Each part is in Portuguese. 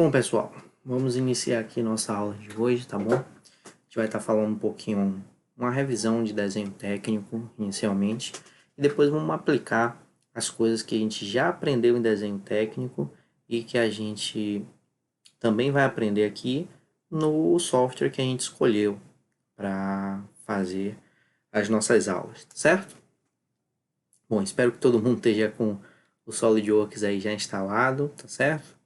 Bom, pessoal, vamos iniciar aqui nossa aula de hoje, tá bom? A gente vai estar falando um pouquinho, uma revisão de desenho técnico, inicialmente, e depois vamos aplicar as coisas que a gente já aprendeu em desenho técnico e que a gente também vai aprender aqui no software que a gente escolheu para fazer as nossas aulas, certo? Bom, espero que todo mundo esteja com o SolidWorks aí já instalado, tá certo?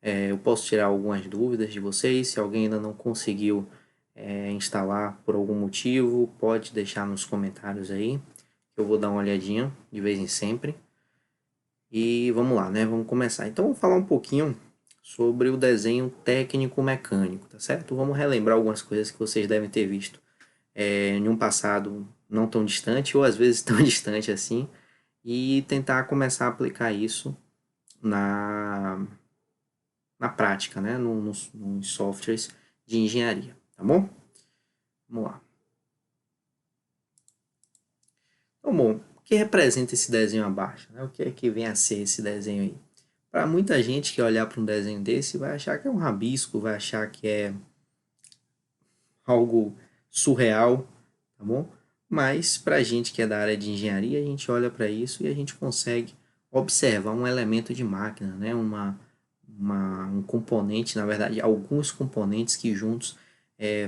Eu posso tirar algumas dúvidas de vocês. Se alguém ainda não conseguiu instalar por algum motivo, pode deixar nos comentários aí. Eu vou dar uma olhadinha de vez em sempre. E vamos lá, né? Vamos começar. Então, vamos falar um pouquinho sobre o desenho técnico-mecânico, tá certo? Vamos relembrar algumas coisas que vocês devem ter visto em um passado não tão distante, ou às vezes tão distante assim, e tentar começar a aplicar isso na prática, né? Nos softwares de engenharia, tá bom? Vamos lá. Então, bom, o que representa esse desenho abaixo? Né? O que é que vem a ser esse desenho aí? Para muita gente que olhar para um desenho desse vai achar que é um rabisco, vai achar que é algo surreal, tá bom? Mas para a gente que é da área de engenharia, a gente olha para isso e a gente consegue observar um elemento de máquina, né? Um componente, na verdade, alguns componentes que juntos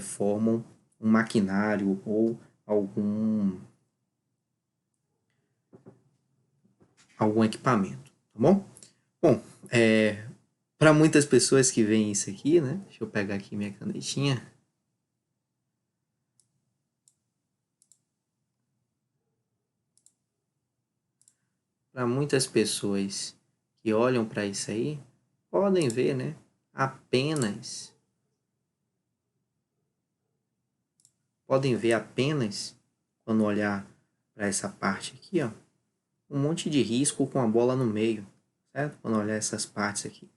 formam um maquinário ou algum equipamento, tá bom? Bom, para muitas pessoas que veem isso aqui, né? Deixa eu pegar aqui minha canetinha. Para muitas pessoas que olham para isso aí, podem ver, né? Podem ver apenas, quando olhar para essa parte aqui, ó, um monte de risco com a bola no meio, certo? Quando olhar essas partes aqui.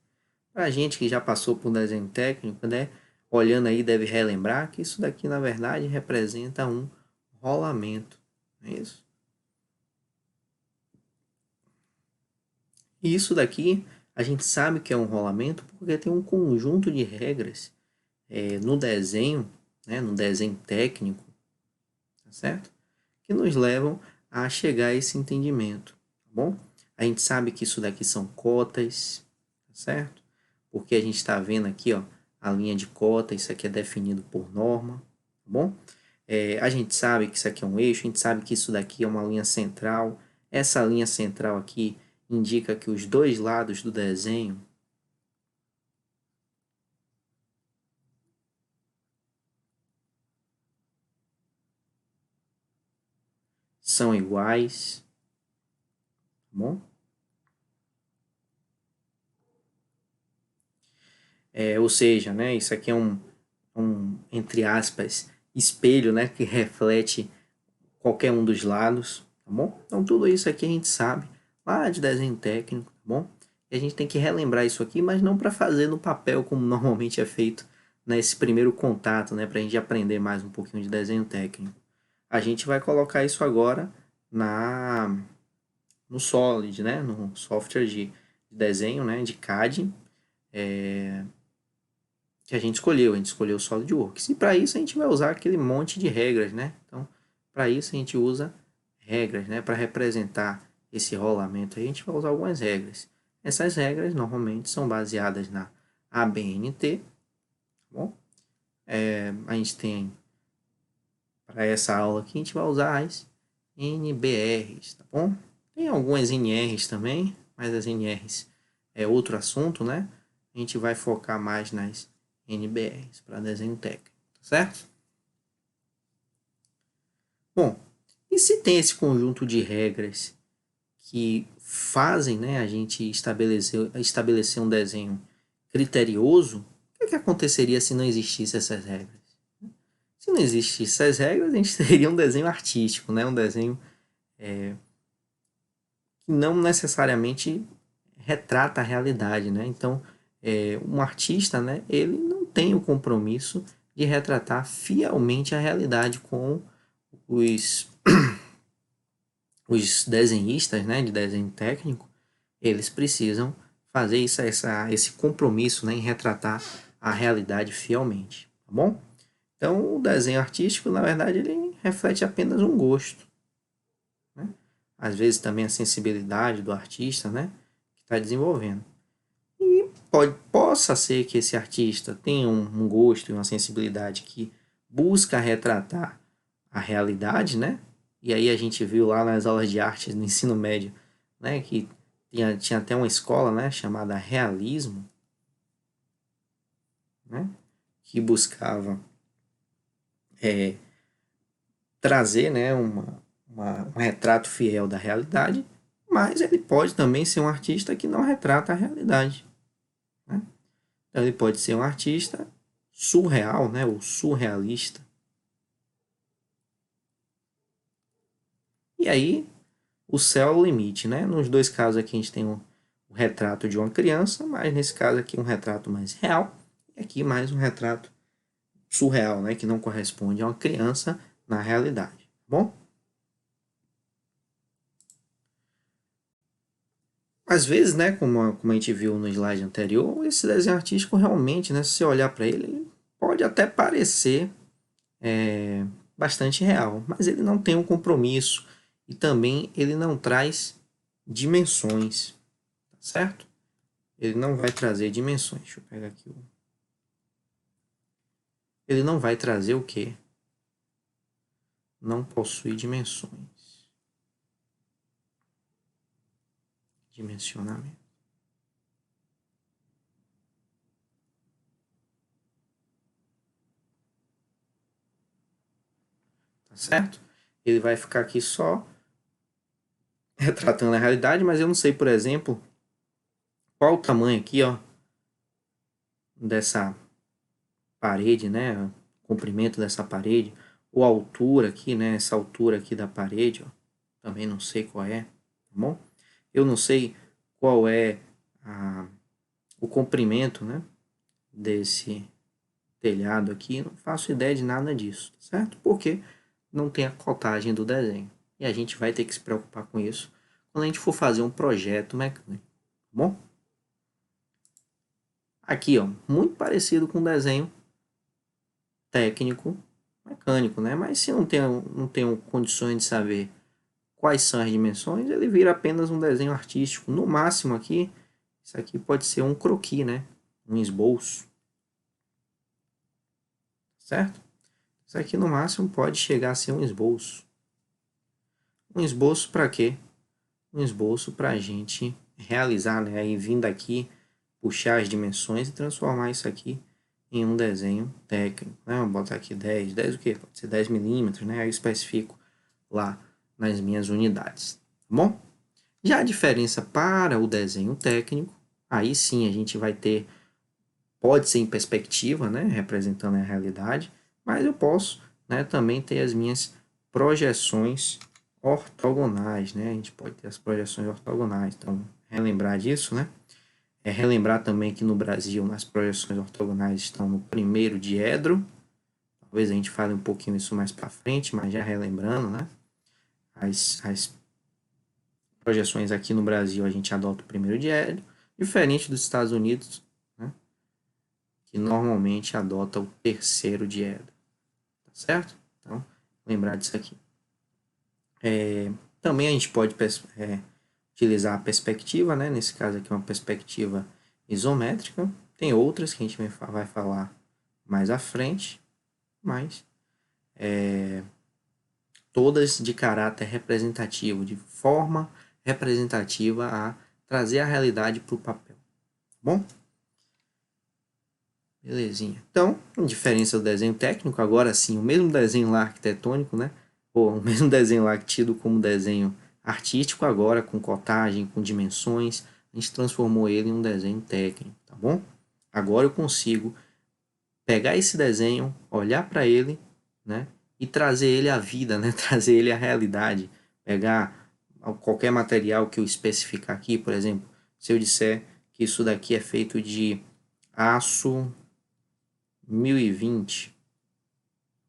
Para a gente que já passou por um desenho técnico, né? Olhando aí deve relembrar que isso daqui na verdade representa um rolamento, não é isso? E isso daqui a gente sabe que é um rolamento porque tem um conjunto de regras no desenho, né? No desenho técnico, tá certo? Que nos levam a chegar a esse entendimento, tá bom? A gente sabe que isso daqui são cotas, tá certo? Porque a gente está vendo aqui, ó, a linha de cota, isso aqui é definido por norma, tá bom? A gente sabe que isso aqui é um eixo, a gente sabe que isso daqui é uma linha central. Essa linha central aqui indica que os dois lados do desenho são iguais, tá bom? Ou seja, né, isso aqui é entre aspas, espelho, né, que reflete qualquer um dos lados, tá bom? Então tudo isso aqui a gente sabe lá de desenho técnico, tá bom? E a gente tem que relembrar isso aqui, mas não para fazer no papel como normalmente é feito nesse primeiro contato, né, para a gente aprender mais um pouquinho de desenho técnico. A gente vai colocar isso agora na no Solid, né, no software de desenho, né, de CAD, que a gente escolheu o SolidWorks. E para isso a gente vai usar aquele monte de regras, né? Então, para isso a gente usa regras, né? Para representar esse rolamento, a gente vai usar algumas regras. Essas regras normalmente são baseadas na ABNT, tá bom? A gente tem, para essa aula aqui, a gente vai usar as NBRs, tá bom? Tem algumas NRs também, mas as NRs é outro assunto, né? A gente vai focar mais nas NBRs para desenho técnico, tá certo? Bom, e se tem esse conjunto de regras que fazem, né, a gente estabelecer um desenho criterioso, o que aconteceria se não existisse essas regras? Se não existissem essas regras, a gente teria um desenho artístico, né, um desenho que não necessariamente retrata a realidade, né? Então, um artista, né, ele não tem o compromisso de retratar fielmente a realidade com os, os desenhistas, né, de desenho técnico. Eles precisam fazer esse compromisso, né, em retratar a realidade fielmente, tá bom? Então, o desenho artístico, na verdade, ele reflete apenas um gosto, né? Às vezes também a sensibilidade do artista, né, que está desenvolvendo. E possa ser que esse artista tenha um gosto e uma sensibilidade que busca retratar a realidade, né? E aí a gente viu lá nas aulas de arte no ensino médio, né, que tinha até uma escola, né, chamada Realismo, né, que buscava trazer, né, um retrato fiel da realidade, mas ele pode também ser um artista que não retrata a realidade, né? Então ele pode ser um artista surreal, né, ou surrealista. E aí o céu é o limite, né? Nos dois casos aqui a gente tem o retrato de uma criança, mas nesse caso aqui um retrato mais real, e aqui mais um retrato surreal, né, que não corresponde a uma criança na realidade. Bom, às vezes, né, como a gente viu no slide anterior, esse desenho artístico realmente, né, se você olhar para ele, ele pode até parecer bastante real, mas ele não tem um compromisso e também ele não traz dimensões, tá certo? Ele não vai trazer dimensões. Deixa eu pegar aqui. Ele não vai trazer o quê? Não possui dimensões. Dimensionamento. Tá certo? Ele vai ficar aqui só retratando a realidade, mas eu não sei, por exemplo, qual o tamanho aqui, ó, dessa parede, né? O comprimento dessa parede, ou a altura aqui, né? Essa altura aqui da parede, ó, também não sei qual é, tá bom? Eu não sei qual é o comprimento, né? Desse telhado aqui, não faço ideia de nada disso, tá certo? Porque não tem a cotagem do desenho. E a gente vai ter que se preocupar com isso quando a gente for fazer um projeto mecânico, tá bom? Aqui, ó, muito parecido com um desenho técnico mecânico, né? Mas se não tenho condições de saber quais são as dimensões, ele vira apenas um desenho artístico. No máximo aqui, isso aqui pode ser um croquis, né? Um esboço, certo? Isso aqui no máximo pode chegar a ser um esboço. Um esboço para quê? Um esboço para a gente realizar, né? Aí vindo aqui, puxar as dimensões e transformar isso aqui em um desenho técnico, né? Vou botar aqui 10 o quê? Pode ser 10 milímetros, né? Aí eu especifico lá nas minhas unidades, tá bom? Já a diferença para o desenho técnico, aí sim a gente vai ter, pode ser em perspectiva, né? Representando a realidade, mas eu posso, né, também ter as minhas projeções ortogonais, né? A gente pode ter as projeções ortogonais, então relembrar disso, né? Relembrar também que no Brasil as projeções ortogonais estão no primeiro diedro. Talvez a gente fale um pouquinho isso mais para frente, mas já relembrando, né? As projeções aqui no Brasil a gente adota o primeiro diedro, diferente dos Estados Unidos, né? Que normalmente adota o terceiro diedro. Tá certo? Então, lembrar disso aqui. Também a gente pode utilizar a perspectiva, né? Nesse caso aqui, uma perspectiva isométrica. Tem outras que a gente vai falar mais à frente, mas todas de caráter representativo, de forma representativa a trazer a realidade para o papel. Bom? Belezinha. Então, a diferença do desenho técnico, agora sim, o mesmo desenho lá arquitetônico, né? Ou o mesmo desenho lá tido como desenho artístico, agora com cotagem, com dimensões, a gente transformou ele em um desenho técnico, tá bom? Agora eu consigo pegar esse desenho, olhar para ele, né? E trazer ele à vida, né? Trazer ele à realidade. Pegar qualquer material que eu especificar aqui, por exemplo, se eu disser que isso daqui é feito de aço 1020,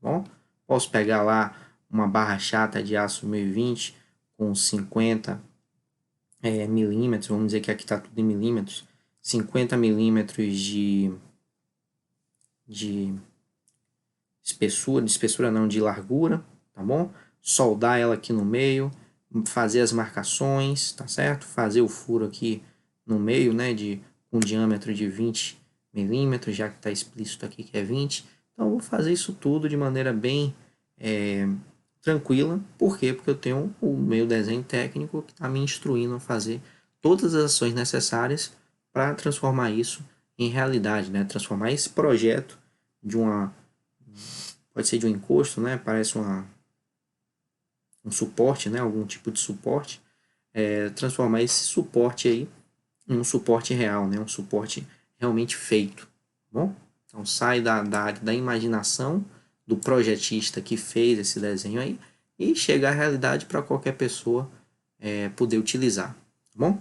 bom? Posso pegar lá uma barra chata de aço 1020 com 50 milímetros, vamos dizer que aqui está tudo em milímetros, 50 milímetros de espessura não, de largura, tá bom? Soldar ela aqui no meio, fazer as marcações, tá certo? Fazer o furo aqui no meio, né, com diâmetro de 20 milímetros, já que está explícito aqui que é 20. Então, eu vou fazer isso tudo de maneira bem tranquila. Por quê? Porque eu tenho o meu desenho técnico que está me instruindo a fazer todas as ações necessárias para transformar isso em realidade, né? Transformar esse projeto de pode ser de um encosto, né? Parece um suporte, né? Algum tipo de suporte. Transformar esse suporte aí em um suporte real, né? Um suporte realmente feito, tá bom? Então sai da área da imaginação do projetista que fez esse desenho aí e chega à realidade para qualquer pessoa poder utilizar, tá bom?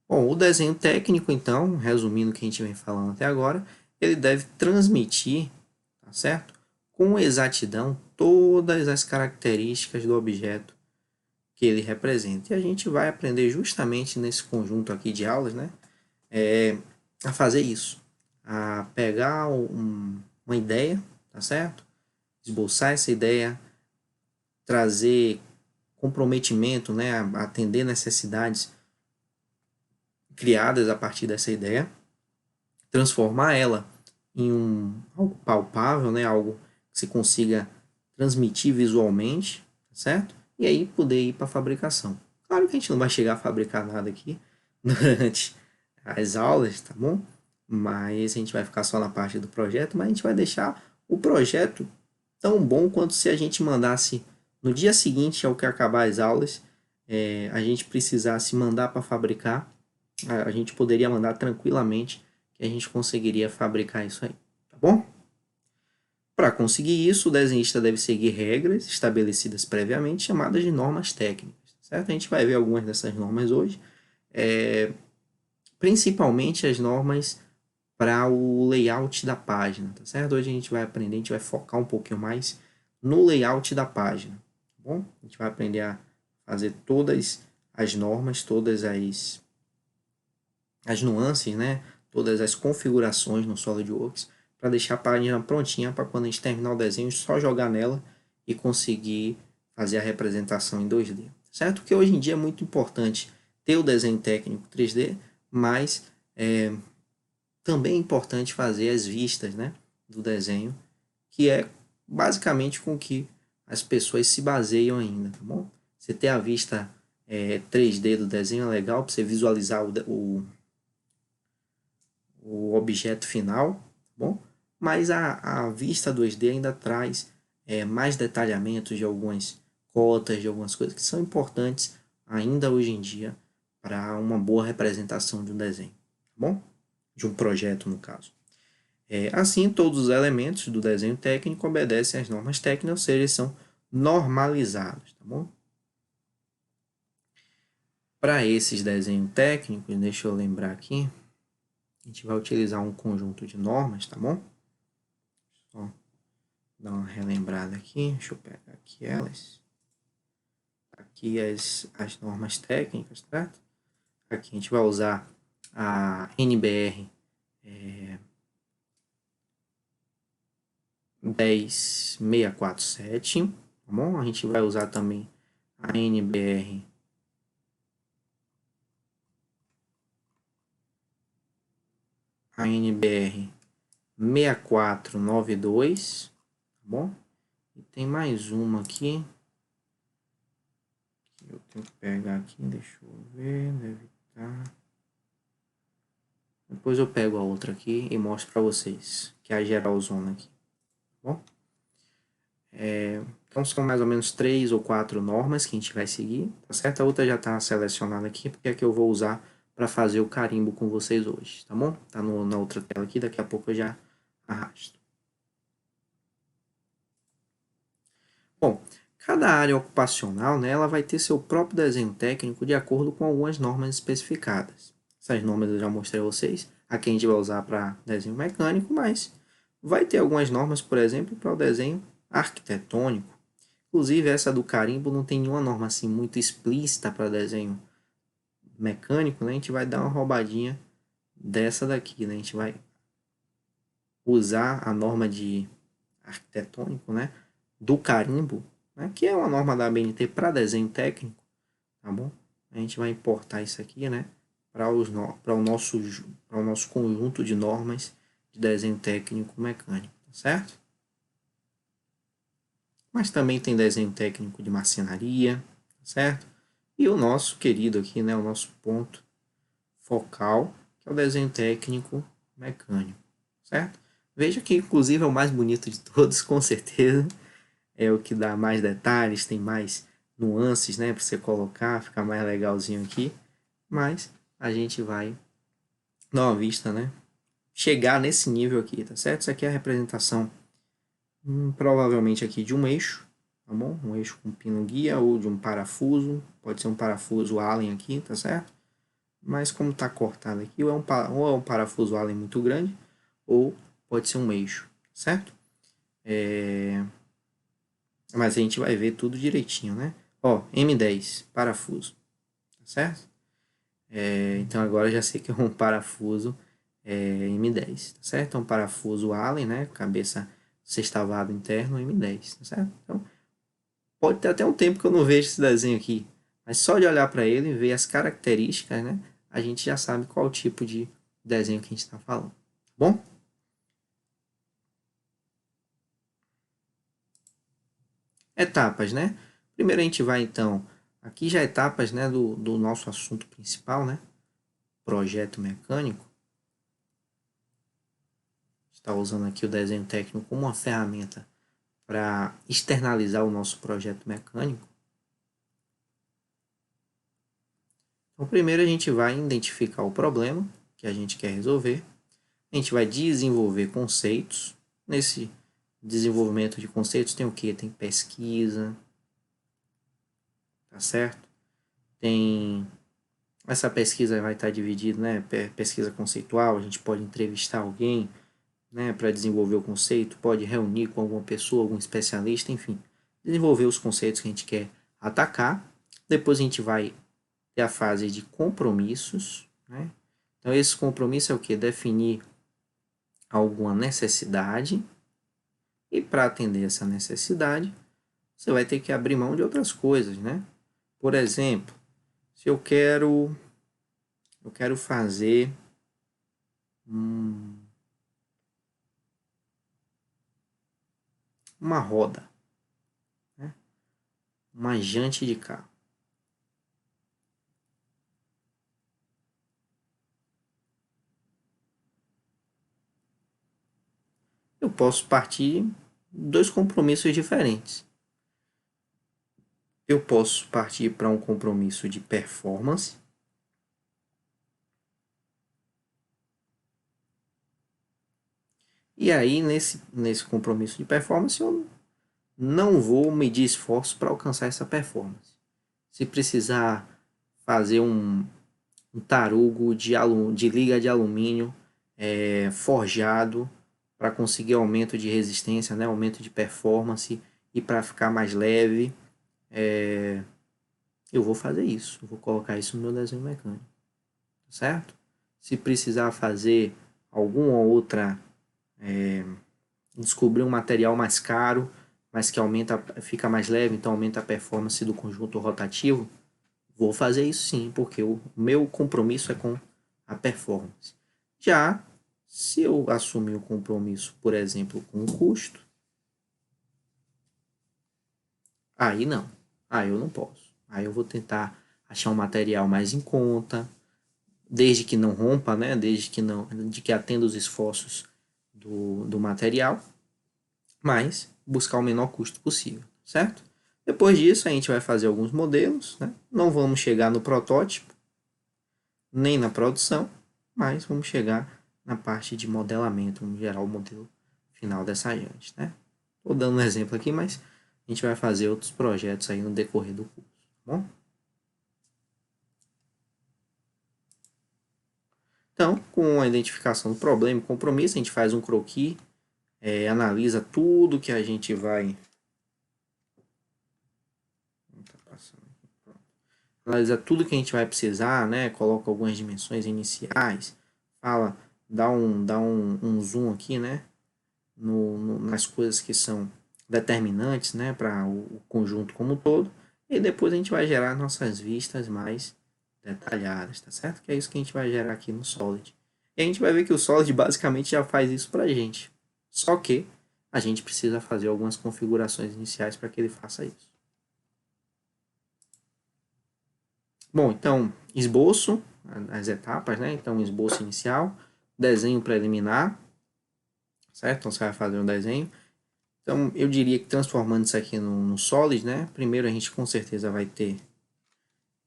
Bom, o desenho técnico, então, resumindo o que a gente vem falando até agora, ele deve transmitir, tá certo? Com exatidão todas as características do objeto que ele representa. E a gente vai aprender justamente nesse conjunto aqui de aulas, né? A fazer isso. A pegar uma ideia, tá certo? Esboçar essa ideia, trazer comprometimento, né? Atender necessidades criadas a partir dessa ideia, transformar ela em algo palpável, né? Algo que se consiga transmitir visualmente, certo? E aí poder ir para a fabricação. Claro que a gente não vai chegar a fabricar nada aqui durante as aulas, tá bom? Mas a gente vai ficar só na parte do projeto, mas a gente vai deixar o projeto tão bom quanto se a gente mandasse no dia seguinte ao que acabar as aulas, a gente precisasse mandar para fabricar, a gente poderia mandar tranquilamente que a gente conseguiria fabricar isso aí, tá bom? Para conseguir isso, o desenhista deve seguir regras estabelecidas previamente, chamadas de normas técnicas, certo? A gente vai ver algumas dessas normas hoje, principalmente as normas para o layout da página, tá certo? Hoje a gente vai aprender, a gente vai focar um pouquinho mais no layout da página, tá bom? A gente vai aprender a fazer todas as normas, todas as nuances, né? Todas as configurações no SolidWorks para deixar a página prontinha para quando a gente terminar o desenho só jogar nela e conseguir fazer a representação em 2D, certo? Porque hoje em dia é muito importante ter o desenho técnico 3D, mas também é importante fazer as vistas, né, do desenho, que é basicamente com que as pessoas se baseiam ainda, tá bom? Você ter a vista 3D do desenho é legal para você visualizar o objeto final, tá bom? Mas a vista 2D ainda traz mais detalhamentos de algumas cotas, de algumas coisas que são importantes ainda hoje em dia para uma boa representação de um desenho, tá bom? De um projeto, no caso. Assim, todos os elementos do desenho técnico obedecem às normas técnicas, ou seja, são normalizados, tá bom? Para esses desenhos técnicos, deixa eu lembrar aqui, a gente vai utilizar um conjunto de normas, tá bom? Só dar uma relembrada aqui, deixa eu pegar aqui elas. Aqui as normas técnicas, certo? Aqui a gente vai usar a NBR 10647, tá bom? A gente vai usar também a NBR 6492, tá bom? E tem mais uma aqui que eu tenho que pegar aqui, deixa eu ver, deve estar. Depois eu pego a outra aqui e mostro para vocês, que é a geralzona aqui, tá bom? Então são mais ou menos 3 ou 4 normas que a gente vai seguir, tá certo? A outra já está selecionada aqui, porque é que eu vou usar para fazer o carimbo com vocês hoje, tá bom? Tá na outra tela aqui, daqui a pouco eu já arrasto. Bom, cada área ocupacional, né, ela vai ter seu próprio desenho técnico de acordo com algumas normas especificadas. Essas normas eu já mostrei a vocês, aqui a gente vai usar para desenho mecânico, mas vai ter algumas normas, por exemplo, para o desenho arquitetônico. Inclusive, essa do carimbo não tem nenhuma norma assim muito explícita para desenho mecânico, né, a gente vai dar uma roubadinha dessa daqui, né? A gente vai usar a norma de arquitetônico, né, do carimbo, né, que é uma norma da ABNT para desenho técnico, tá bom? A gente vai importar isso aqui, né, para o nosso conjunto de normas de desenho técnico mecânico, tá certo? Mas também tem desenho técnico de marcenaria, tá certo? E o nosso querido aqui, né, o nosso ponto focal, que é o desenho técnico mecânico, certo? Veja que inclusive é o mais bonito de todos, com certeza. É o que dá mais detalhes, tem mais nuances, né, para você colocar, ficar mais legalzinho aqui. Mas a gente vai dar uma vista, né? Chegar nesse nível aqui, tá certo? Isso aqui é a representação, provavelmente aqui de um eixo, tá bom? Um eixo com pino guia ou de um parafuso, pode ser um parafuso Allen aqui, tá certo? Mas como está cortado aqui, ou é um parafuso Allen muito grande, ou pode ser um eixo, certo? Mas a gente vai ver tudo direitinho, né? Ó, M10, parafuso, tá certo? Então agora eu já sei que é um parafuso M10, tá certo? É um parafuso Allen, né? Cabeça sextavado interno M10, tá certo? Então pode ter até um tempo que eu não vejo esse desenho aqui, mas só de olhar para ele e ver as características, né? A gente já sabe qual tipo de desenho que a gente está falando, tá bom? Etapas, né? Primeiro a gente vai então, aqui já etapas, né, do nosso assunto principal, né? Projeto mecânico. Está usando aqui o desenho técnico como uma ferramenta para externalizar o nosso projeto mecânico. Então, primeiro a gente vai identificar o problema que a gente quer resolver. A gente vai desenvolver conceitos. Nesse desenvolvimento de conceitos tem o que? Tem pesquisa, tá certo? Tem essa pesquisa vai estar dividida, né? Pesquisa conceitual, a gente pode entrevistar alguém, né, para desenvolver o conceito, pode reunir com alguma pessoa, algum especialista, enfim, desenvolver os conceitos que a gente quer atacar. Depois a gente vai ter a fase de compromissos, né? Então esse compromisso é o que? Definir alguma necessidade, e para atender essa necessidade, você vai ter que abrir mão de outras coisas, né? Por exemplo, se eu quero fazer uma roda, né? Uma jante de carro. Eu posso partir de dois compromissos diferentes. Eu posso partir para um compromisso de performance. E aí, nesse compromisso de performance, eu não vou medir esforço para alcançar essa performance. Se precisar fazer um tarugo de liga de alumínio forjado para conseguir aumento de resistência, né, aumento de performance e para ficar mais leve, eu vou fazer isso. Eu vou colocar isso no meu desenho mecânico, certo? Se precisar fazer alguma outra, descobrir um material mais caro, mas que fica mais leve, então aumenta a performance do conjunto rotativo, vou fazer isso sim, porque o meu compromisso é com a performance. Já se eu assumir o compromisso, por exemplo, com o custo, aí não. Aí eu não posso. Aí eu vou tentar achar um material mais em conta, desde que não rompa, né? De que atenda os esforços do material, mas buscar o menor custo possível, certo? Depois disso, a gente vai fazer alguns modelos, né? Não vamos chegar no protótipo, nem na produção, mas vamos chegar na parte de modelamento, vamos gerar o modelo final dessa jante, né? Estou dando um exemplo aqui, mas a gente vai fazer outros projetos aí no decorrer do curso, tá bom? Então, com a identificação do problema e compromisso, a gente faz um croquis, analisa tudo que a gente vai analisa tudo que a gente vai precisar, né? Coloca algumas dimensões iniciais, fala, dá um zoom aqui, né? Nas coisas que são determinantes, né? Para o conjunto como um todo. E depois a gente vai gerar nossas vistas mais detalhadas, tá certo? Que é isso que a gente vai gerar aqui no Solid. E a gente vai ver que o Solid basicamente já faz isso pra gente. Só que a gente precisa fazer algumas configurações iniciais para que ele faça isso. Bom, então, esboço, as etapas, né? Então, esboço inicial, desenho preliminar, certo? Então, você vai fazer um desenho. Então, eu diria que transformando isso aqui no Solid, né? Primeiro a gente com certeza vai ter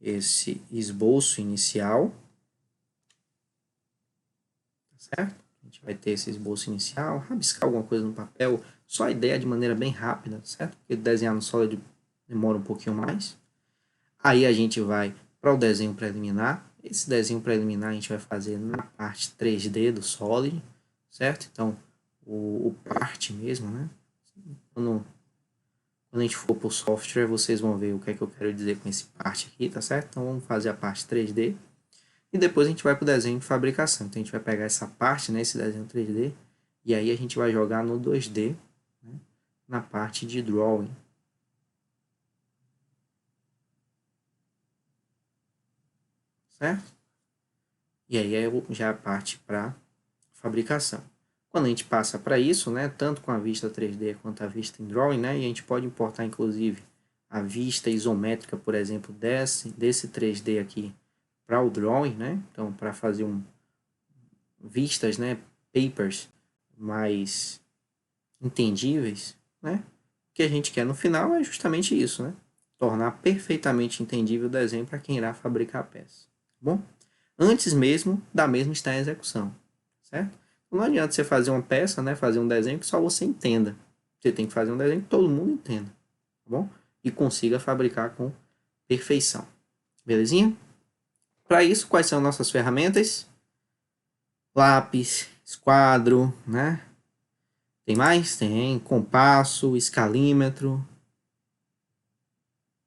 esse esboço inicial, certo? A gente vai ter esse esboço inicial, rabiscar alguma coisa no papel, só a ideia de maneira bem rápida, certo? Porque desenhar no Solid demora um pouquinho mais. Aí a gente vai para o desenho preliminar. Esse desenho preliminar a gente vai fazer na parte 3D do Solid, certo? Então, o part mesmo, né? Quando a gente for para o software, vocês vão ver o que é que eu quero dizer com esse part aqui, tá certo? Então, vamos fazer a parte 3D. E depois a gente vai para o desenho de fabricação. Então, a gente vai pegar essa parte, né, esse desenho 3D, e aí a gente vai jogar no 2D, né, na parte de drawing. Certo? E aí já parte para fabricação. Quando a gente passa para isso, né, tanto com a vista 3D quanto a vista em drawing, né, e a gente pode importar inclusive a vista isométrica, por exemplo, desse 3D aqui para o drawing, né? Então, para fazer vistas, né, papers mais entendíveis, né? O que a gente quer no final é justamente isso, né? Tornar perfeitamente entendível o desenho para quem irá fabricar a peça. Tá bom? Antes mesmo da mesma estar em execução, certo? Não adianta você fazer uma peça, né, fazer um desenho que só você entenda. Você tem que fazer um desenho que todo mundo entenda, tá bom? E consiga fabricar com perfeição. Belezinha? Para isso, quais são nossas ferramentas? Lápis, esquadro, né? Tem mais? Tem compasso, escalímetro.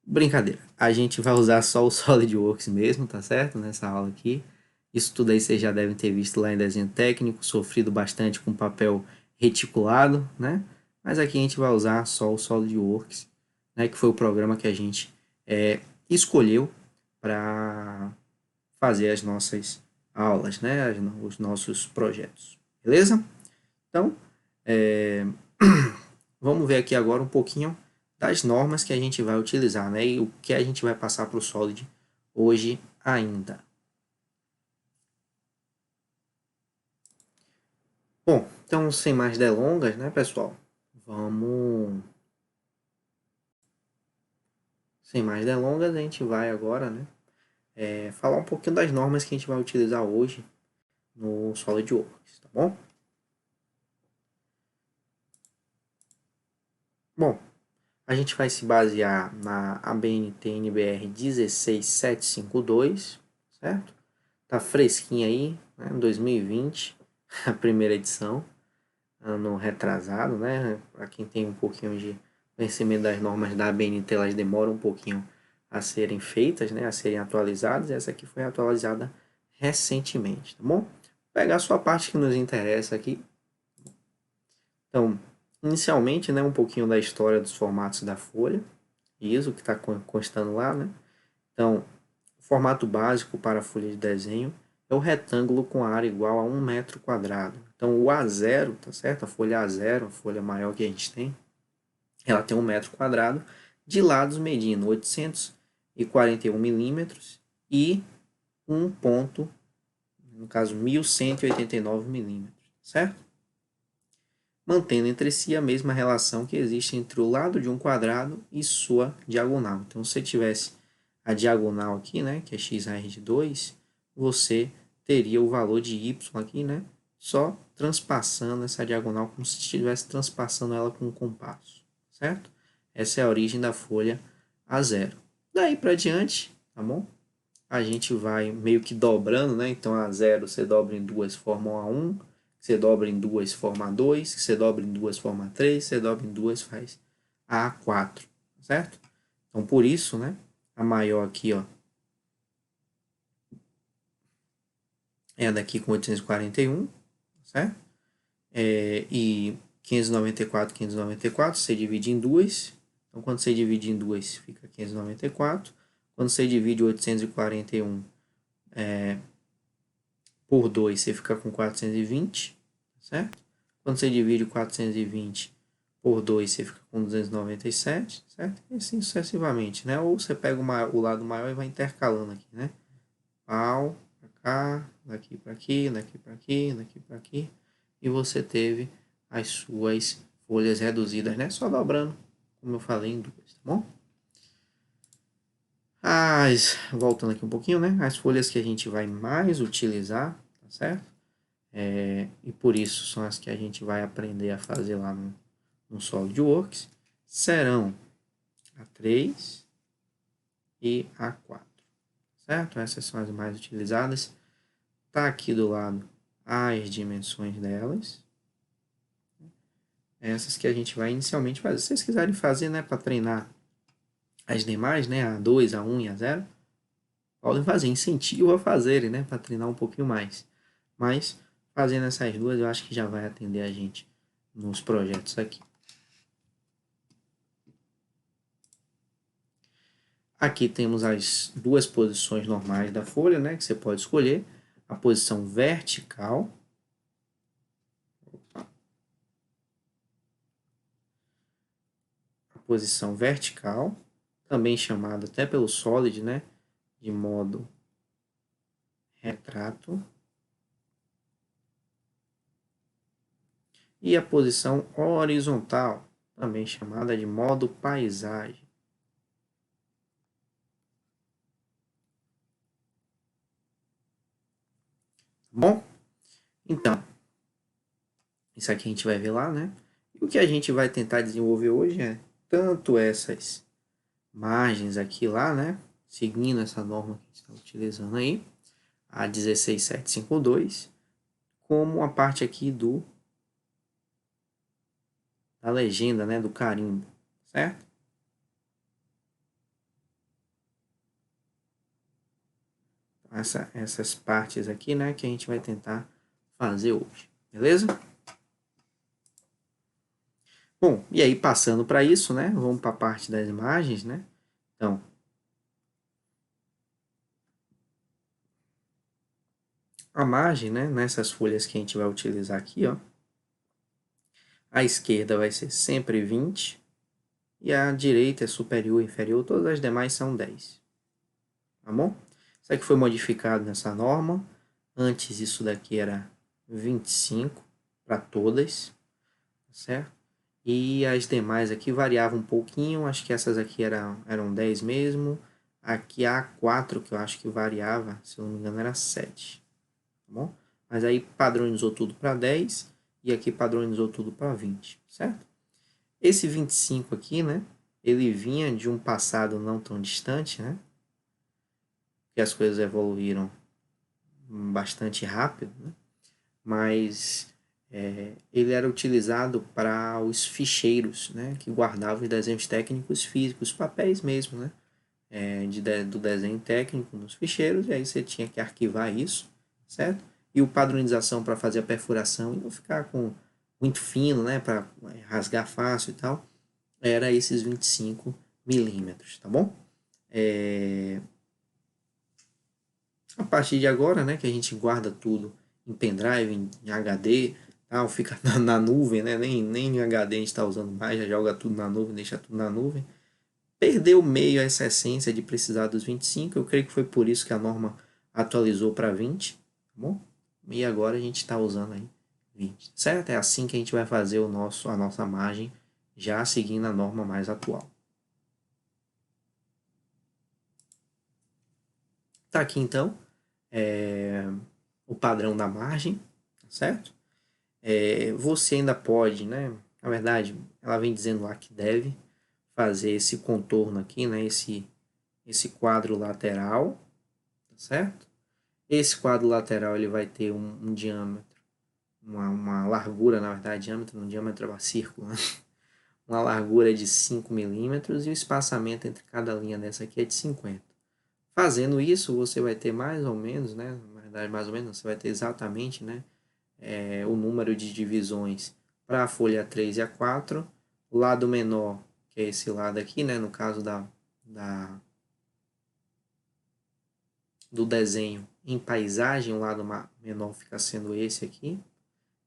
Brincadeira. A gente vai usar só o SolidWorks mesmo, tá certo? Nessa aula aqui. Isso tudo aí vocês já devem ter visto lá em desenho técnico, sofrido bastante com papel reticulado, né? Mas aqui a gente vai usar só o SolidWorks, né? Que foi o programa que a gente escolheu para fazer as nossas aulas, né? Os nossos projetos. Beleza? Então, vamos ver aqui agora um pouquinho das normas que a gente vai utilizar, né? E o que a gente vai passar para o Solid hoje ainda. Bom, então sem mais delongas, né, pessoal? Vamos. Sem mais delongas, a gente vai agora, né? Falar um pouquinho das normas que a gente vai utilizar hoje no SolidWorks, tá bom? Bom, a gente vai se basear na ABNT NBR 16752, certo? Tá fresquinha aí, né? 2020, a primeira edição, ano retrasado, né? Para quem tem um pouquinho de conhecimento das normas da ABNT, elas demoram um pouquinho a serem feitas, né? A serem atualizadas. Essa aqui foi atualizada recentemente, tá bom? Vou pegar a sua parte que nos interessa aqui. Então, inicialmente, né, um pouquinho da história dos formatos da folha, isso que está constando lá, né? Então, o formato básico para a folha de desenho é o retângulo com área igual a 1 metro quadrado. Então, o A0, tá certo? A folha A0, a folha maior que a gente tem, ela tem 1 metro quadrado, de lados medindo 841 milímetros e um ponto, no caso 1189 milímetros, certo? Mantendo entre si a mesma relação que existe entre o lado de um quadrado e sua diagonal. Então, se você tivesse a diagonal aqui, né, que é xr de 2, você teria o valor de y aqui, né, só transpassando essa diagonal como se estivesse transpassando ela com um compasso, certo? Essa é a origem da folha A0. Daí para diante, tá bom? A gente vai meio que dobrando, né? Então A0 você dobra em duas, forma A1, você dobra em duas, forma A2, você dobra em duas, forma A3, você dobra em duas, faz A4, certo? Então por isso, né? A maior aqui, ó, é a daqui com 841, certo? E 594, 594, você divide em 2. Então, quando você divide em 2, fica 594. Quando você divide 841 por 2, você fica com 420, certo? Quando você divide 420 por 2, você fica com 297, certo? E assim sucessivamente, né? Ou você pega o lado maior e vai intercalando aqui, né? Pau, para cá, daqui para aqui, daqui para aqui, daqui para aqui. E você teve as suas folhas reduzidas, né? Só dobrando, como eu falei, em 2, tá bom? Voltando aqui um pouquinho, né? As folhas que a gente vai mais utilizar, tá certo? E por isso são as que a gente vai aprender a fazer lá no SolidWorks, serão a 3 e a 4, certo? Essas são as mais utilizadas. Tá aqui do lado as dimensões delas. Essas que a gente vai inicialmente fazer. Se vocês quiserem fazer, né, para treinar as demais, né, a 2, a 1 e a 0, podem fazer. Incentivo a fazerem, né, para treinar um pouquinho mais. Mas fazendo essas duas, eu acho que já vai atender a gente nos projetos aqui. Aqui temos as duas posições normais da folha, né, que você pode escolher. A posição vertical. A posição vertical, também chamada até pelo Solid, né, de modo retrato. E a posição horizontal, também chamada de modo paisagem. Bom, então, isso aqui a gente vai ver lá, né? E o que a gente vai tentar desenvolver hoje é tanto essas margens aqui lá, né? Seguindo essa norma que a gente está utilizando aí, a 16752, como a parte aqui da legenda, né? Do carimbo, certo? Essas partes aqui, né? Que a gente vai tentar fazer hoje, beleza? Bom, e aí passando para isso, né? Vamos para a parte das imagens, né? Então, a margem, né? Nessas folhas que a gente vai utilizar aqui, ó. A esquerda vai ser sempre 20 e a direita é superior e inferior, todas as demais são 10. Tá bom? Isso aqui foi modificado nessa norma. Antes isso daqui era 25 para todas, certo? E as demais aqui variavam um pouquinho, acho que essas aqui eram 10 mesmo. Aqui há 4 que eu acho que variava, se eu não me engano era 7. Tá bom? Mas aí padronizou tudo para 10 e aqui padronizou tudo para 20, certo? Esse 25 aqui, né? Ele vinha de um passado não tão distante, né? Que as coisas evoluíram bastante rápido, né? Mas ele era utilizado para os ficheiros, né? Que guardavam os desenhos técnicos físicos, papéis mesmo, né? Do desenho técnico nos ficheiros, e aí você tinha que arquivar isso, certo? E o padronização para fazer a perfuração e não ficar com muito fino, né? Para rasgar fácil e tal, era esses 25 milímetros, tá bom? A partir de agora, né, que a gente guarda tudo em pendrive, em HD, tal, fica na nuvem, né? Nem em HD a gente está usando mais, já joga tudo na nuvem, deixa tudo na nuvem. Perdeu meio essa essência de precisar dos 25, eu creio que foi por isso que a norma atualizou para 20, tá bom? E agora a gente está usando aí 20, certo? É assim que a gente vai fazer a nossa margem, já seguindo a norma mais atual. Tá aqui então o padrão da margem, certo? Você ainda pode, né? Na verdade, ela vem dizendo lá que deve fazer esse contorno aqui, né? Esse quadro lateral, tá certo? Esse quadro lateral ele vai ter um diâmetro, uma largura, na verdade, diâmetro, um diâmetro é círculo, né? Uma largura de 5 milímetros e o espaçamento entre cada linha dessa aqui é de 50. Fazendo isso, você vai ter mais ou menos, né? Na verdade, mais ou menos, você vai ter exatamente, né, o número de divisões para a folha 3 e a 4. O lado menor, que é esse lado aqui, né, no caso do desenho em paisagem, o lado menor fica sendo esse aqui.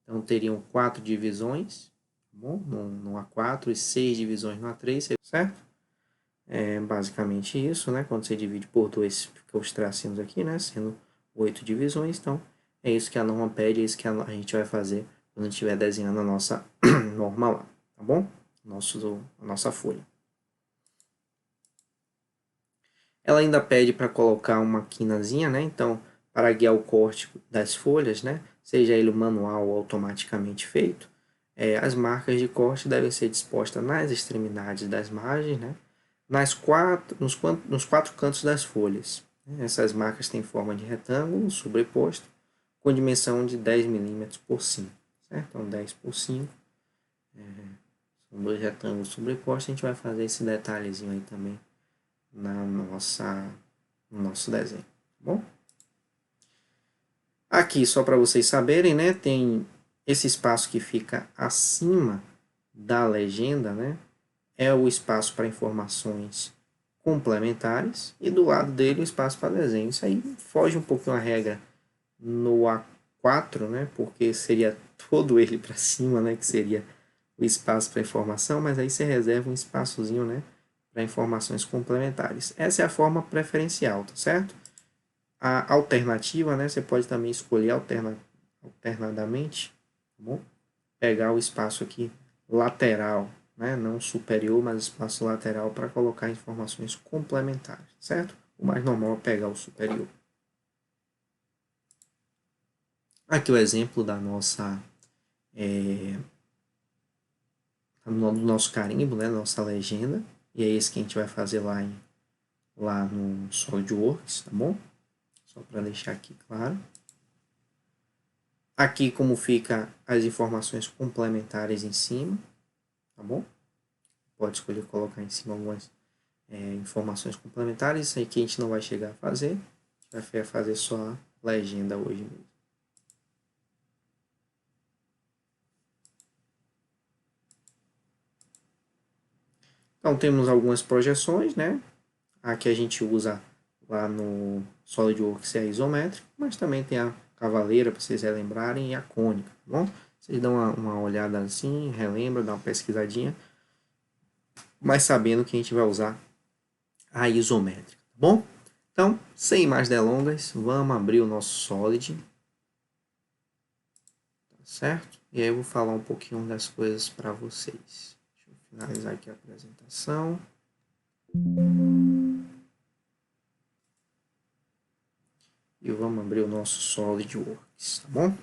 Então, teriam 4 divisões, tá bom? No A4 e 6 divisões no A3, certo? É basicamente isso, né? Quando você divide por 2, fica os tracinhos aqui, né? Sendo 8 divisões. Então, é isso que a norma pede, é isso que a gente vai fazer quando a gente estiver desenhando a nossa norma lá, tá bom? A nossa folha. Ela ainda pede para colocar uma quinazinha, né? Então, para guiar o corte das folhas, né? Seja ele manual ou automaticamente feito, as marcas de corte devem ser dispostas nas extremidades das margens, né? Nos quatro cantos das folhas. Essas marcas têm forma de retângulo sobreposto, com dimensão de 10 milímetros por 5. Certo? Então, 10 por 5. São dois retângulos sobrepostos. A gente vai fazer esse detalhezinho aí também no nosso desenho, tá bom? Aqui, só para vocês saberem, né, tem esse espaço que fica acima da legenda, né, é o espaço para informações complementares e do lado dele o espaço para desenho. Isso aí foge um pouquinho a regra no A4, né, porque seria todo ele para cima, né, que seria o espaço para informação, mas aí você reserva um espaçozinho, né, para informações complementares. Essa é a forma preferencial, tá certo? A alternativa, né, você pode também escolher alternadamente, tá bom? Pegar o espaço aqui lateral, né, não superior, mas espaço lateral para colocar informações complementares, certo? O mais normal é pegar o superior. Aqui o exemplo da nossa do nosso carimbo, né, nossa legenda, e é esse que a gente vai fazer lá no SolidWorks, tá bom? Só para deixar aqui claro. Aqui como fica as informações complementares em cima, tá bom? Pode escolher colocar em cima algumas informações complementares, isso aí que a gente não vai chegar a fazer, a gente vai fazer só a legenda hoje mesmo. Então temos algumas projeções, né? A que a gente usa lá no SolidWorks é a isométrica, mas também tem a cavaleira, para vocês relembrarem, e a cônica, tá bom? Vocês dão uma olhada assim, relembra, dá uma pesquisadinha, mas sabendo que a gente vai usar a isométrica, tá bom? Então, sem mais delongas, vamos abrir o nosso Solid, tá certo? E aí eu vou falar um pouquinho das coisas para vocês. Deixa eu finalizar aqui a apresentação. E vamos abrir o nosso SolidWorks, tá bom?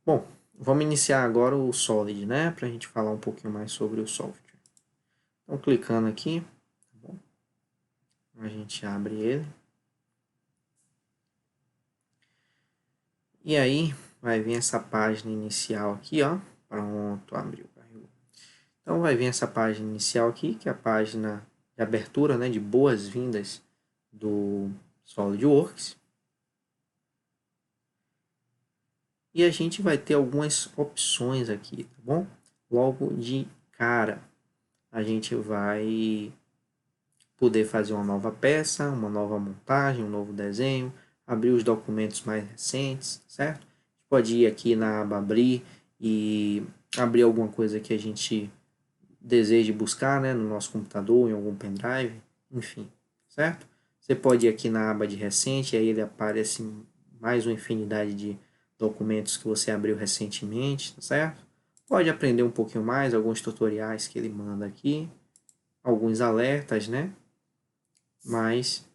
Bom, vamos iniciar agora o Solid, né? Para a gente falar um pouquinho mais sobre o software. Então, clicando aqui, tá bom? A gente abre ele. E aí, vai vir essa página inicial aqui, ó. Pronto, abriu. Então, vai vir essa página inicial aqui, que é a página de abertura, né? De boas-vindas do SolidWorks. E a gente vai ter algumas opções aqui, tá bom? Logo de cara, a gente vai poder fazer uma nova peça, uma nova montagem, um novo desenho, abrir os documentos mais recentes, certo? Pode ir aqui na aba abrir e abrir alguma coisa que a gente deseje buscar, né, no nosso computador, em algum pendrive, enfim, certo? Você pode ir aqui na aba de recente, aí ele aparece mais uma infinidade de documentos que você abriu recentemente, tá certo? Pode aprender um pouquinho mais, alguns tutoriais que ele manda aqui, alguns alertas, né? Mas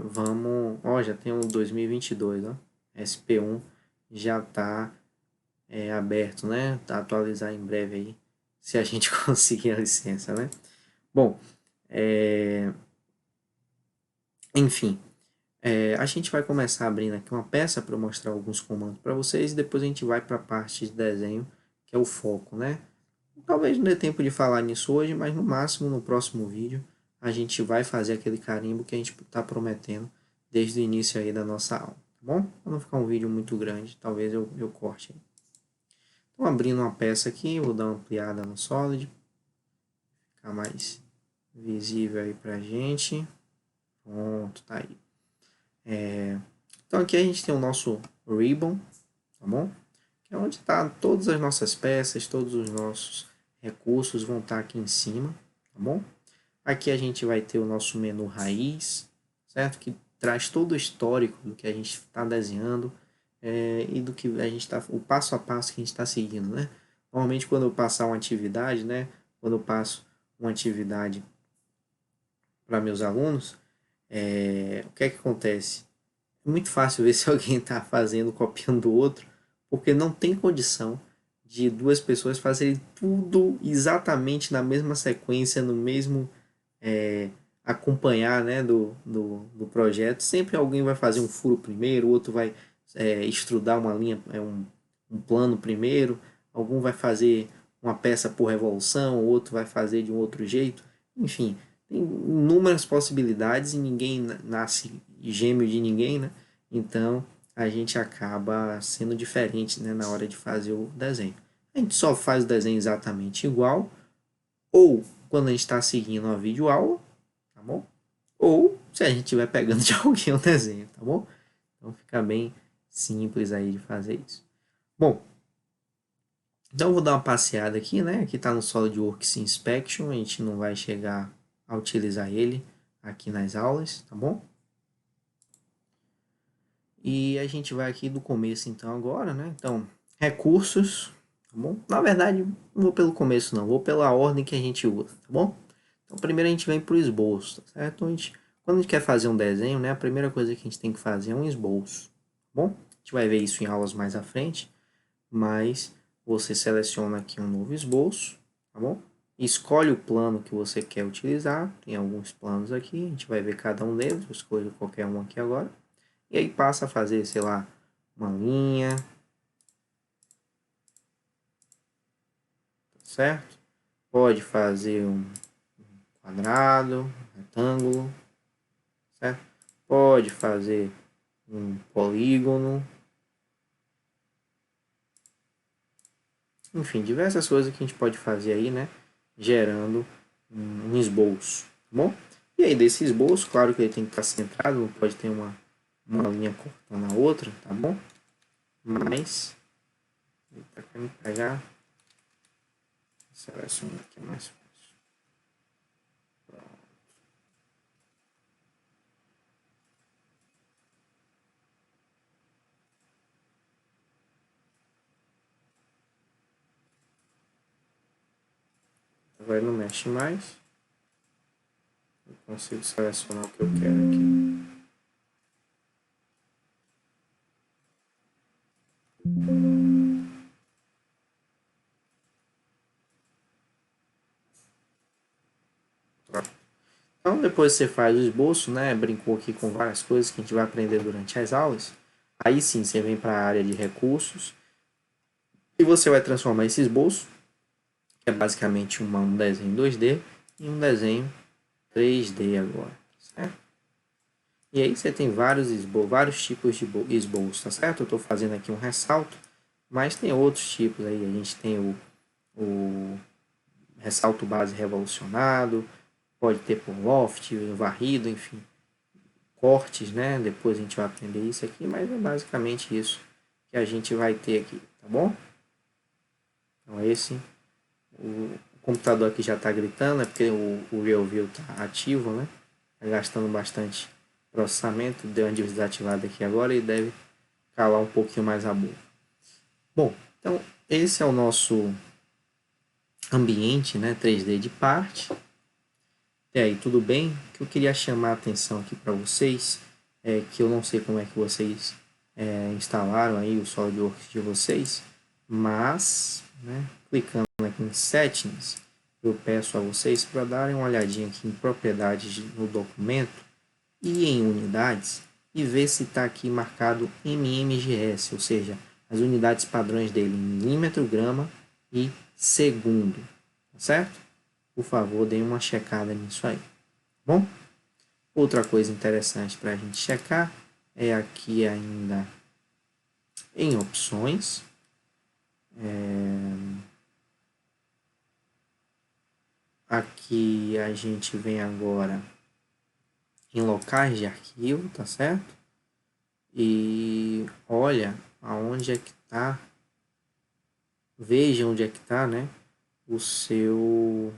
vamos, ó, já tem o 2022, ó, SP1 já está aberto, né? Tá atualizar em breve aí, se a gente conseguir a licença, né? Bom, enfim, a gente vai começar abrindo aqui uma peça para mostrar alguns comandos para vocês e depois a gente vai para a parte de desenho, que é o foco, né? Talvez não dê tempo de falar nisso hoje, mas no máximo no próximo vídeo a gente vai fazer aquele carimbo que a gente está prometendo desde o início aí da nossa aula, tá bom? Para não ficar um vídeo muito grande, talvez eu corte. Então, abrindo uma peça aqui, vou dar uma ampliada no Solid, ficar mais visível aí pra gente. Pronto, tá aí. Então aqui a gente tem o nosso ribbon, tá bom? Que é onde está todas as nossas peças, todos os nossos recursos vão estar aqui em cima, tá bom? Aqui a gente vai ter o nosso menu raiz, certo? Que traz todo o histórico do que a gente está desenhando e do que a gente está, o passo a passo que a gente está seguindo, né? Normalmente quando eu passar uma atividade, né? Quando eu passo uma atividade para meus alunos, o que é que acontece? É muito fácil ver se alguém está fazendo, copiando o outro, porque não tem condição de duas pessoas fazerem tudo exatamente na mesma sequência, no mesmo acompanhar, né, do projeto. Sempre alguém vai fazer um furo primeiro, o outro vai estrudar uma linha, um plano primeiro, algum vai fazer uma peça por revolução, o outro vai fazer de um outro jeito. Enfim, tem inúmeras possibilidades e ninguém nasce gêmeo de ninguém, né? Então a gente acaba sendo diferente, né, na hora de fazer o desenho. A gente só faz o desenho exatamente igual, ou quando a gente está seguindo uma videoaula, tá bom? Ou se a gente estiver pegando de alguém o desenho, tá bom? Então fica bem simples aí de fazer isso. Bom, então eu vou dar uma passeada aqui, né? Aqui está no SolidWorks Inspection, a gente não vai chegar a utilizar ele aqui nas aulas, tá bom? E a gente vai aqui do começo então agora, né? Então, recursos, tá bom? Na verdade, não vou pelo começo não, vou pela ordem que a gente usa, tá bom? Então, primeiro a gente vem para o esboço, tá certo? Então, quando a gente quer fazer um desenho, né? A primeira coisa que a gente tem que fazer é um esboço, tá bom? A gente vai ver isso em aulas mais à frente, mas você seleciona aqui um novo esboço, tá bom? Escolhe o plano que você quer utilizar, tem alguns planos aqui, a gente vai ver cada um deles, eu escolho qualquer um aqui agora. E aí passa a fazer, sei lá, uma linha, certo? Pode fazer um quadrado, um retângulo, certo? Pode fazer um polígono. Enfim, diversas coisas que a gente pode fazer aí, né? Gerando um esboço, tá bom? E aí desse esboço, claro que ele tem que estar centrado, não pode ter uma linha cortando a outra, tá bom? Mas, ele tá querendo pegar, selecionar aqui mais fácil. Agora não mexe mais. Eu consigo selecionar o que eu quero aqui. Então, depois você faz o esboço, né? Brincou aqui com várias coisas que a gente vai aprender durante as aulas. Aí sim, você vem para a área de recursos e você vai transformar esse esboço, que é basicamente um desenho 2D, em um desenho 3D agora, certo? E aí você tem vários tipos de esboço, tá certo? Eu estou fazendo aqui um ressalto, mas tem outros tipos aí. A gente tem o ressalto base revolucionado, pode ter por loft, varrido, enfim, cortes, né? Depois a gente vai aprender isso aqui, mas é basicamente isso que a gente vai ter aqui, tá bom? Então o computador aqui já está gritando, é porque o RealView está ativo, né? Está gastando bastante processamento, deu uma desativada aqui agora e deve calar um pouquinho mais a boca. Bom, então esse é o nosso ambiente, né, 3D de parte. E aí, tudo bem? O que eu queria chamar a atenção aqui para vocês é que eu não sei como é que vocês instalaram aí o SolidWorks de vocês, mas, né, clicando aqui em Settings, eu peço a vocês para darem uma olhadinha aqui em Propriedades no documento e em Unidades e ver se está aqui marcado MMGS, ou seja, as unidades padrões dele em milímetro, grama e segundo, tá certo? Por favor, deem uma checada nisso aí, bom? Outra coisa interessante para a gente checar é aqui ainda em opções. Aqui a gente vem agora em locais de arquivo, tá certo? E olha aonde é que está, veja onde é que está, né, o seu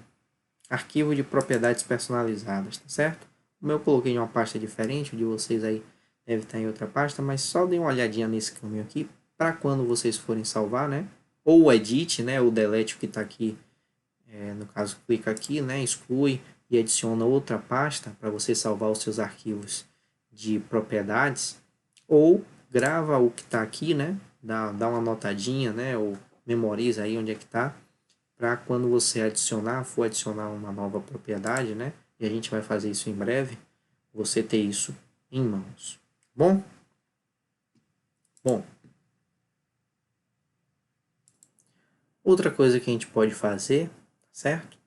arquivo de propriedades personalizadas, tá certo? O meu eu coloquei em uma pasta diferente, o de vocês aí deve estar em outra pasta, mas só dê uma olhadinha nesse caminho aqui para quando vocês forem salvar, né? Ou o edit, né? O delete que está aqui, no caso, clica aqui, né? Exclui e adiciona outra pasta para você salvar os seus arquivos de propriedades, ou grava o que está aqui, né? Dá uma notadinha, né? Ou memoriza aí onde é que está, para quando você for adicionar uma nova propriedade, né? E a gente vai fazer isso em breve, você ter isso em mãos. Bom? Bom, outra coisa que a gente pode fazer, certo?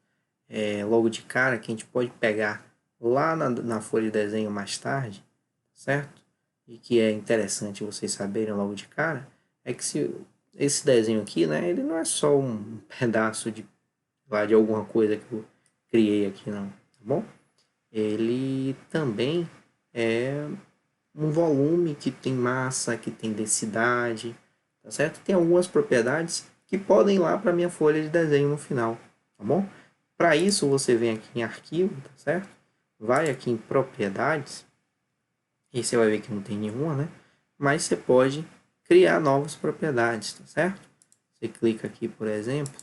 Logo de cara, que a gente pode pegar lá na folha de desenho mais tarde, certo? E que é interessante vocês saberem logo de cara, é que esse desenho aqui, né? Ele não é só um pedaço de alguma coisa que eu criei aqui, não, tá bom? Ele também é um volume que tem massa, que tem densidade, tá certo? Tem algumas propriedades que podem ir lá para minha folha de desenho no final, tá bom? Para isso você vem aqui em arquivo, tá certo? Vai aqui em propriedades e você vai ver que não tem nenhuma, né? Mas você pode criar novas propriedades, tá certo? Você clica aqui, por exemplo,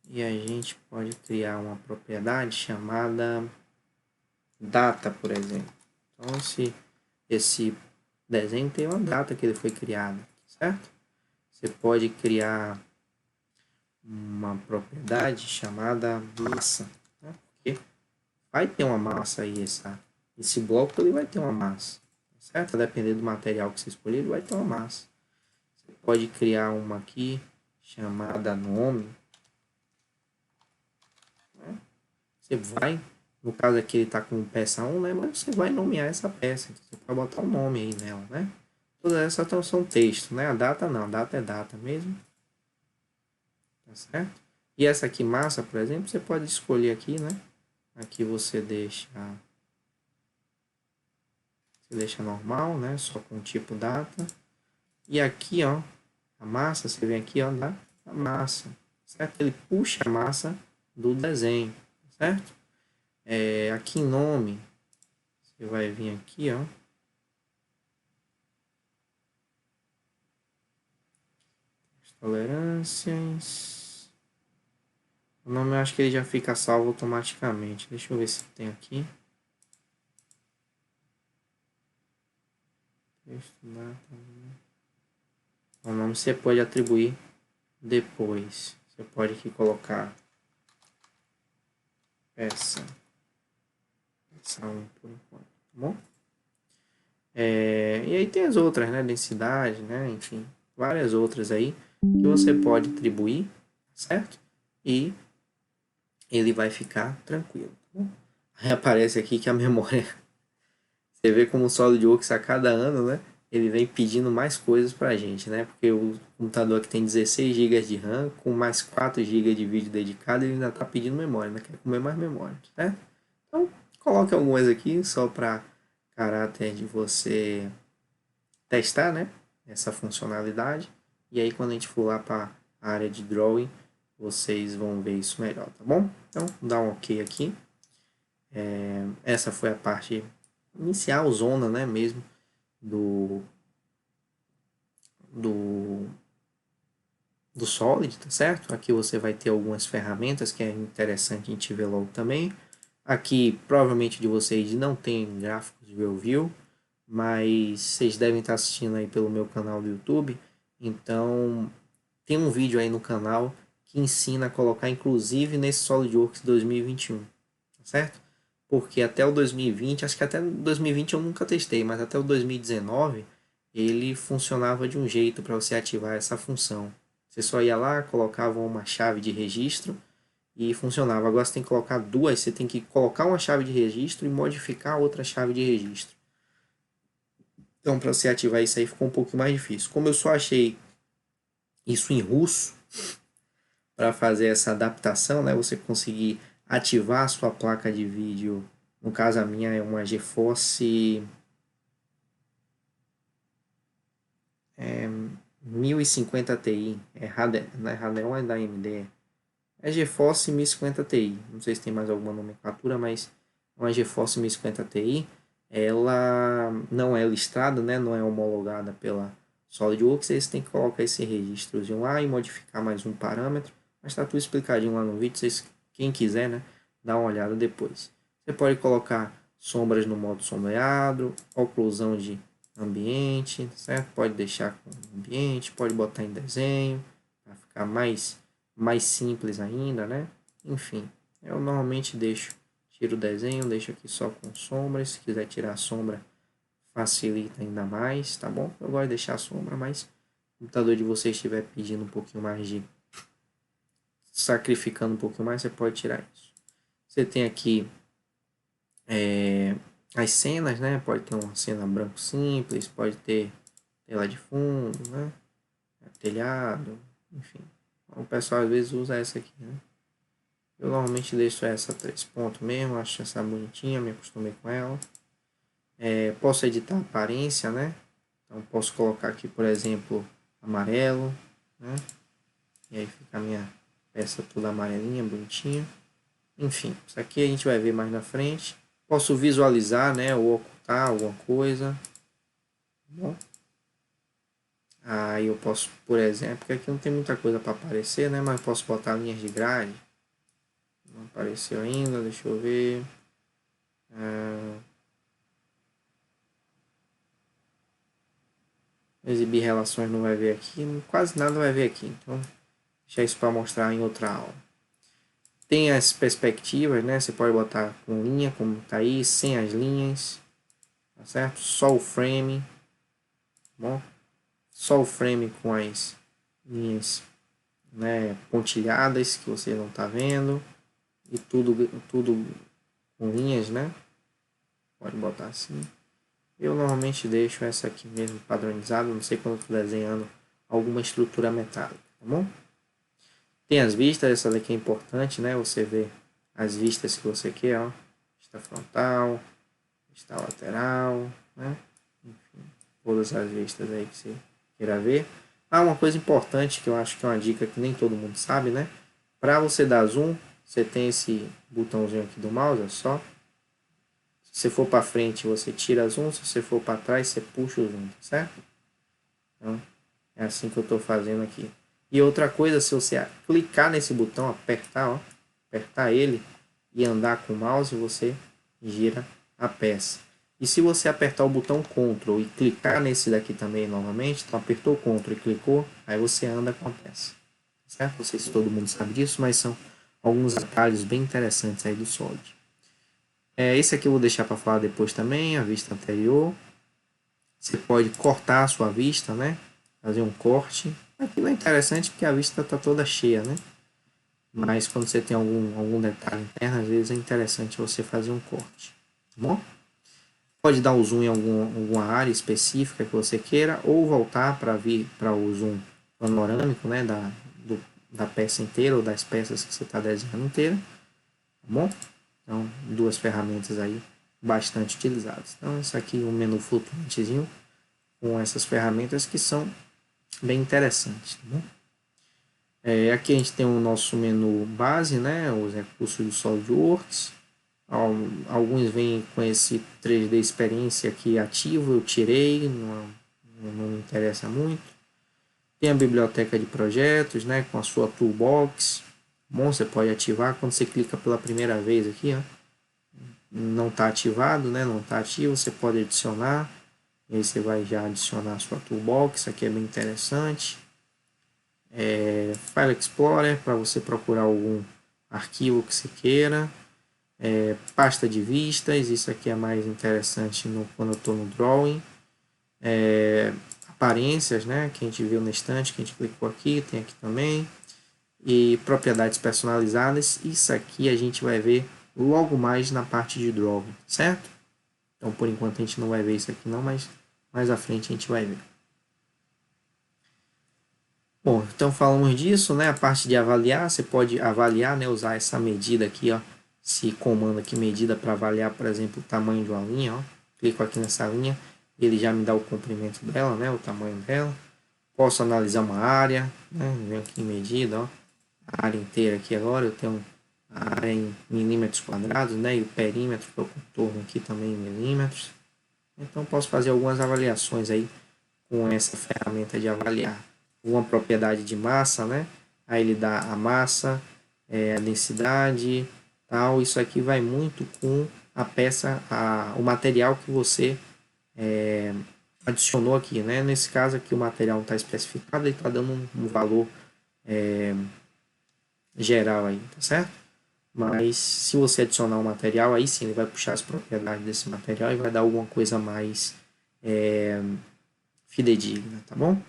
e a gente pode criar uma propriedade chamada data, por exemplo. Então, esse desenho tem uma data que ele foi criado, certo? Você pode criar uma propriedade chamada massa, né? Porque vai ter uma massa aí, esse bloco ele vai ter uma massa, certo? Dependendo do material que você escolher, ele vai ter uma massa. Você pode criar uma aqui chamada nome, né? Você vai, no caso aqui ele está com peça 1, né? Mas você vai nomear essa peça, então você pode botar um nome aí nela, né? Todas essas são texto, né? A data não, a data é data mesmo, tá certo? E essa aqui, massa, por exemplo, você pode escolher aqui, né? Aqui você deixa normal, né? Só com o tipo data. E aqui, ó, a massa, você vem aqui, ó, da massa, certo? Ele puxa a massa do desenho, certo? Aqui em nome, você vai vir aqui, ó. Tolerâncias. O nome eu acho que ele já fica salvo automaticamente. Deixa eu ver se tem aqui. O nome você pode atribuir depois. Você pode aqui colocar peça 1 por enquanto, tá bom? E aí tem as outras, né? Densidade, né? Enfim, várias outras aí que você pode atribuir, certo? E ele vai ficar tranquilo, tá bom? Aí aparece aqui que a memória, você vê como o SolidWorks a cada ano, né? Ele vem pedindo mais coisas pra gente, né? Porque o computador aqui tem 16 GB de RAM, com mais 4 GB de vídeo dedicado, ele ainda tá pedindo memória, ainda quer comer mais memória, certo? Então, coloque algumas aqui só para caráter de você testar, né, essa funcionalidade. E aí quando a gente for lá para a área de drawing, vocês vão ver isso melhor, tá bom? Então dá um OK aqui. Essa foi a parte inicial, zona, né, mesmo do do do Solid, tá certo? Aqui você vai ter algumas ferramentas que é interessante a gente ver logo também. Aqui provavelmente de vocês não tem gráficos de view, mas vocês devem estar assistindo aí pelo meu canal do YouTube, então tem um vídeo aí no canal que ensina a colocar inclusive nesse SolidWorks 2021, tá certo? Porque até o 2020, acho que até 2020 eu nunca testei, mas até o 2019 ele funcionava de um jeito para você ativar essa função. Você só ia lá, colocava uma chave de registro e funcionava. Agora você tem que colocar duas, você tem que colocar uma chave de registro e modificar outra chave de registro. Então, para você ativar isso aí ficou um pouco mais difícil. Como eu só achei isso em russo, para fazer essa adaptação, né, você conseguir ativar a sua placa de vídeo. No caso, a minha é uma GeForce 1050 Ti. Não é Radeon, é da AMD. É GeForce 1050 Ti. Não sei se tem mais alguma nomenclatura, mas é uma GeForce 1050 Ti. Ela não é listrada, né, não é homologada pela SolidWorks. Aí você tem que colocar esse registrozinho lá e modificar mais um parâmetro. Mas está tudo explicadinho lá no vídeo. Vocês, quem quiser, né, dá uma olhada depois. Você pode colocar sombras no modo sombreado, oclusão de ambiente, certo? Pode deixar com ambiente, pode botar em desenho, para ficar mais simples ainda, né? Enfim, eu normalmente tiro o desenho, deixo aqui só com sombras. Se quiser tirar a sombra, facilita ainda mais, tá bom? Eu gosto de deixar a sombra, mas o computador de vocês estiver pedindo um pouquinho mais de... sacrificando um pouquinho mais, você pode tirar isso. Você tem aqui as cenas, né? Pode ter uma cena branco simples, pode ter tela de fundo, né? Telhado, enfim. O pessoal às vezes usa essa aqui, né? Eu normalmente deixo essa 3 pontos mesmo, acho essa bonitinha, me acostumei com ela. Posso editar a aparência, né? Então posso colocar aqui, por exemplo, amarelo, né? E aí fica a minha peça toda amarelinha, bonitinha. Enfim, isso aqui a gente vai ver mais na frente. Posso visualizar, né? Ou ocultar alguma coisa. Bom. Aí eu posso, por exemplo, porque aqui não tem muita coisa para aparecer, né? Mas posso botar linhas de grade. Não apareceu ainda, deixa eu ver. Exibir relações não vai ver aqui, quase nada vai ver aqui. Então, deixar isso para mostrar em outra aula. Tem as perspectivas, né? Você pode botar com linha, como está aí, sem as linhas, tá certo? Só o frame, bom? Só o frame com as linhas, né, pontilhadas que você não está vendo e tudo com linhas, né? Pode botar assim. Eu normalmente deixo essa aqui mesmo padronizada, não sei quando estou desenhando alguma estrutura metálica, tá bom? Tem as vistas, essa daqui é importante, né? Você vê as vistas que você quer, ó. Vista frontal, vista lateral, né? Enfim, todas as vistas aí que você queira ver. Uma coisa importante que eu acho que é uma dica que nem todo mundo sabe, né? Para você dar zoom, você tem esse botãozinho aqui do mouse, ó, só. Se você for para frente, você tira zoom. Se você for para trás, você puxa o zoom, certo? Então, é assim que eu estou fazendo aqui. E outra coisa, se você clicar nesse botão, apertar ele e andar com o mouse, você gira a peça. E se você apertar o botão Ctrl e clicar nesse daqui também novamente, então apertou o Ctrl e clicou, aí você anda com a peça. Certo? Não sei se todo mundo sabe disso, mas são alguns detalhes bem interessantes aí do Solid. Esse aqui eu vou deixar para falar depois também, a vista anterior. Você pode cortar a sua vista, né? Fazer um corte. Aqui não é interessante porque a vista está toda cheia, né? Mas quando você tem algum detalhe interno, às vezes é interessante você fazer um corte. Tá bom? Pode dar o zoom em alguma área específica que você queira, ou voltar para vir para o zoom panorâmico, né? Da peça inteira ou das peças que você está desenhando inteira. Tá bom? Então, duas ferramentas aí bastante utilizadas. Então, esse aqui é um menu flutuantezinho com essas ferramentas que são bem interessantes. Tá bom? Aqui a gente tem o nosso menu base, né? Os recursos do SolidWorks. Alguns vêm com esse 3D experiência aqui ativo, eu tirei, não me interessa muito. Tem a biblioteca de projetos, né? Com a sua toolbox. Bom, você pode ativar quando você clica pela primeira vez aqui, ó. Não está ativado, né? Não está ativo, você pode adicionar. E aí você vai já adicionar a sua toolbox, aqui é bem interessante. File Explorer, para você procurar algum arquivo que você queira. Pasta de vistas, isso aqui é mais interessante quando eu estou no Drawing. Aparências, né? Que a gente viu na estante, que a gente clicou aqui, tem aqui também. e propriedades personalizadas. Isso aqui a gente vai ver logo mais na parte de drawing, certo? Então, por enquanto, a gente não vai ver isso aqui não, mas mais à frente a gente vai ver. Bom, então falamos disso, né? A parte de avaliar, você pode avaliar, né? Usar essa medida aqui, ó. Esse comando aqui, medida para avaliar, por exemplo, o tamanho de uma linha, ó. Clico aqui nessa linha, ele já me dá o comprimento dela, né? O tamanho dela. Posso analisar uma área, né? Venho aqui em medida, ó. A área inteira aqui agora, eu tenho a área em milímetros quadrados, né? E o perímetro, que é o contorno aqui também em milímetros. Então, posso fazer algumas avaliações aí com essa ferramenta de avaliar. Uma propriedade de massa, né? Aí ele dá a massa, a densidade, tal. Isso aqui vai muito com a peça, o material que você adicionou aqui, né? Nesse caso aqui o material não está especificado, ele está dando um valor geral aí, tá certo? Mas se você adicionar um material, aí sim ele vai puxar as propriedades desse material e vai dar alguma coisa mais fidedigna, tá bom?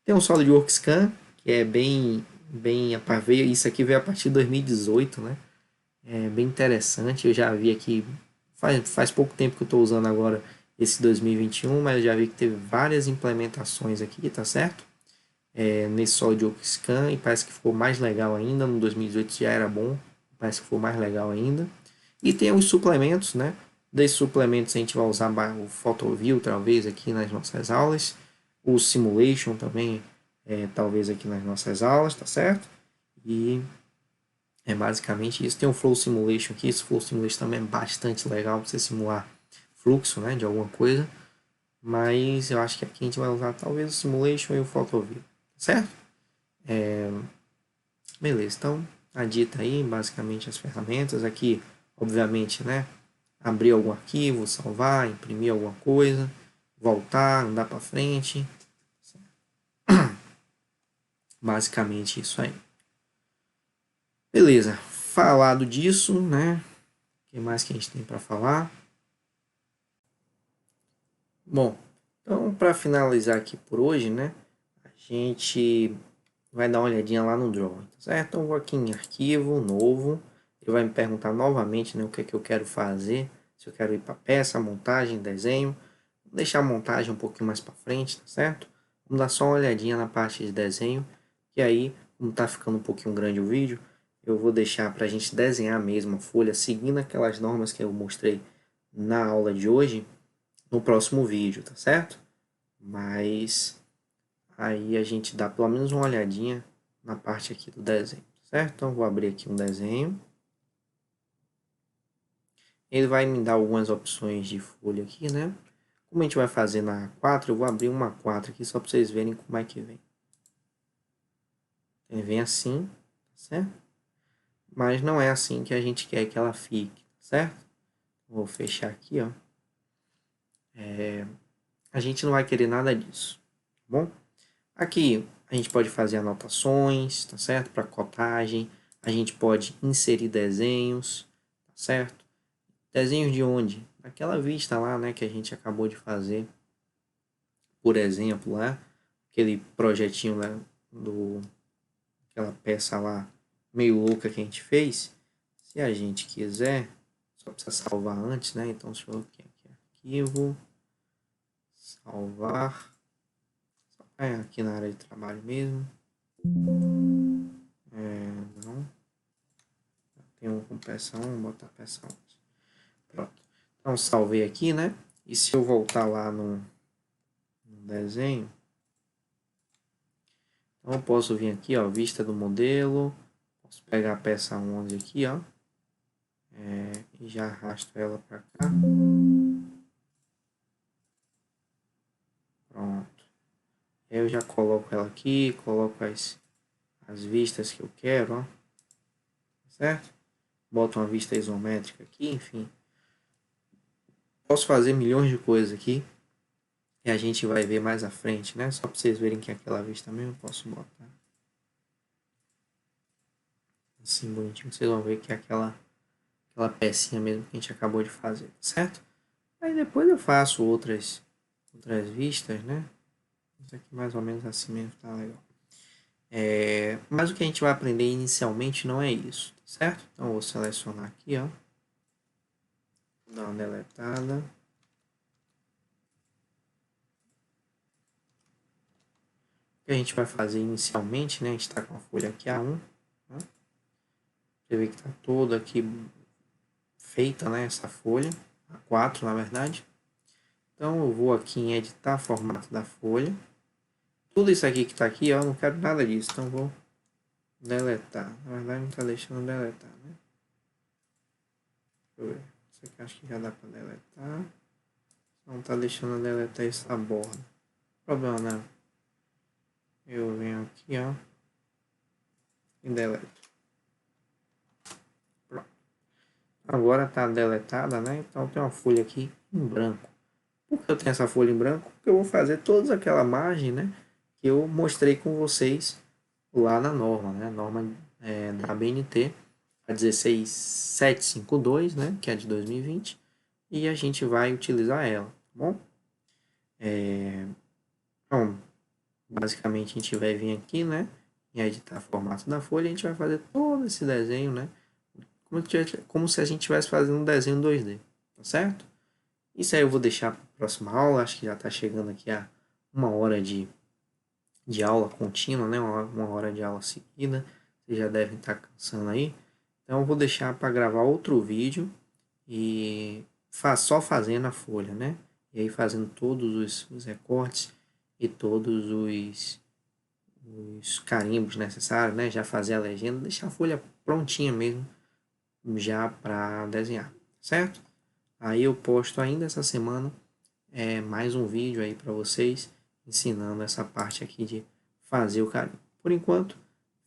Tem um SolidWorks Scan, que é bem veio, isso aqui veio a partir de 2018, né? É bem interessante, eu já vi aqui, faz pouco tempo que eu estou usando agora esse 2021, mas eu já vi que teve várias implementações aqui, tá certo? Nesse SolidWorks Scan, e parece que ficou mais legal ainda, no 2018 já era bom, parece que ficou mais legal ainda. E tem os suplementos, né? Desses suplementos a gente vai usar o PhotoView, talvez, aqui nas nossas aulas. O Simulation também, talvez aqui nas nossas aulas, tá certo? E é basicamente isso. Tem o Flow Simulation aqui. Esse Flow Simulation também é bastante legal para você simular fluxo, né, de alguma coisa. Mas eu acho que aqui a gente vai usar talvez o Simulation e o PhotoView, tá certo? Beleza, então a dita aí, basicamente as ferramentas. Aqui, obviamente, né? Abrir algum arquivo, salvar, imprimir alguma coisa, voltar, andar para frente. Basicamente isso aí. Beleza, falado disso, né? O que mais que a gente tem para falar? Bom, então para finalizar aqui por hoje, né? A gente vai dar uma olhadinha lá no Drawing, tá certo? Então vou aqui em arquivo, novo. Ele vai me perguntar novamente, né, o que é que eu quero fazer. Se eu quero ir para peça, montagem, desenho. Vou deixar a montagem um pouquinho mais para frente, tá certo? Vamos dar só uma olhadinha na parte de desenho. E aí, como tá ficando um pouquinho grande o vídeo, eu vou deixar para a gente desenhar mesmo a folha, seguindo aquelas normas que eu mostrei na aula de hoje, no próximo vídeo, tá certo? Mas aí a gente dá pelo menos uma olhadinha na parte aqui do desenho, certo? Então vou abrir aqui um desenho. Ele vai me dar algumas opções de folha aqui, né? Como a gente vai fazer na A4, eu vou abrir uma A4 aqui só para vocês verem como é que vem. Ele vem assim, certo? Mas não é assim que a gente quer que ela fique, certo? Vou fechar aqui, ó. A gente não vai querer nada disso, tá bom? Aqui a gente pode fazer anotações, tá certo? Para cotagem. A gente pode inserir desenhos, tá certo? Desenhos de onde? Daquela vista lá, né, que a gente acabou de fazer. Por exemplo, lá, aquele projetinho lá aquela peça lá meio louca que a gente fez. Se a gente quiser, só precisa salvar antes, né? Então, deixa eu aqui, arquivo, salvar. Aqui na área de trabalho mesmo. Não. Tem um com peça 1, vou botar peça 1. Pronto. Então, salvei aqui, né? E se eu voltar lá no desenho, então eu posso vir aqui, ó, vista do modelo. Posso pegar a peça 11 aqui, ó. E já arrasto ela para cá. Pronto. Eu já coloco ela aqui, coloco as vistas que eu quero, ó. Certo? Boto uma vista isométrica aqui, enfim. Posso fazer milhões de coisas aqui. E a gente vai ver mais à frente, né? Só para vocês verem que aquela vista mesmo eu posso botar. Assim, bonitinho. Vocês vão ver que é aquela pecinha mesmo que a gente acabou de fazer, certo? Aí depois eu faço outras vistas, né? Isso aqui mais ou menos assim mesmo, tá legal. Mas o que a gente vai aprender inicialmente não é isso, tá certo? Então eu vou selecionar aqui, ó. Vou dar uma deletada. O que a gente vai fazer inicialmente, né? A gente está com a folha aqui A1. Né? Você vê que está toda aqui feita, né? Essa folha. A4, na verdade. Então eu vou aqui em editar formato da folha. Tudo isso aqui que está aqui, ó, eu não quero nada disso. Então vou deletar. Na verdade não está deixando deletar, né? Deixa eu ver. Isso aqui acho que já dá para deletar. Não está deixando deletar essa borda. Problema não. Eu venho aqui, ó. E deleto. Pronto. Agora está deletada, né? Então tem uma folha aqui em branco. Por que eu tenho essa folha em branco? Porque eu vou fazer toda aquela margem, né? Que eu mostrei com vocês lá na norma, né? Norma da BNT, a 16752, né? Que é de 2020. E a gente vai utilizar ela, tá bom? Então, basicamente a gente vai vir aqui, né? Em editar formato da folha, a gente vai fazer todo esse desenho, né? Como se a gente estivesse fazendo um desenho 2D, tá certo? Isso aí eu vou deixar para a próxima aula, acho que já está chegando aqui a 1 hora de aula contínua, né? Uma hora de aula seguida, vocês já devem estar cansando aí. Então eu vou deixar para gravar outro vídeo e só fazendo a folha, né? E aí fazendo todos os recortes e todos os carimbos necessários, né? Já fazer a legenda, deixar a folha prontinha mesmo, já para desenhar, certo? Aí eu posto ainda essa semana mais um vídeo aí para vocês ensinando essa parte aqui de fazer o carimbo. Por enquanto,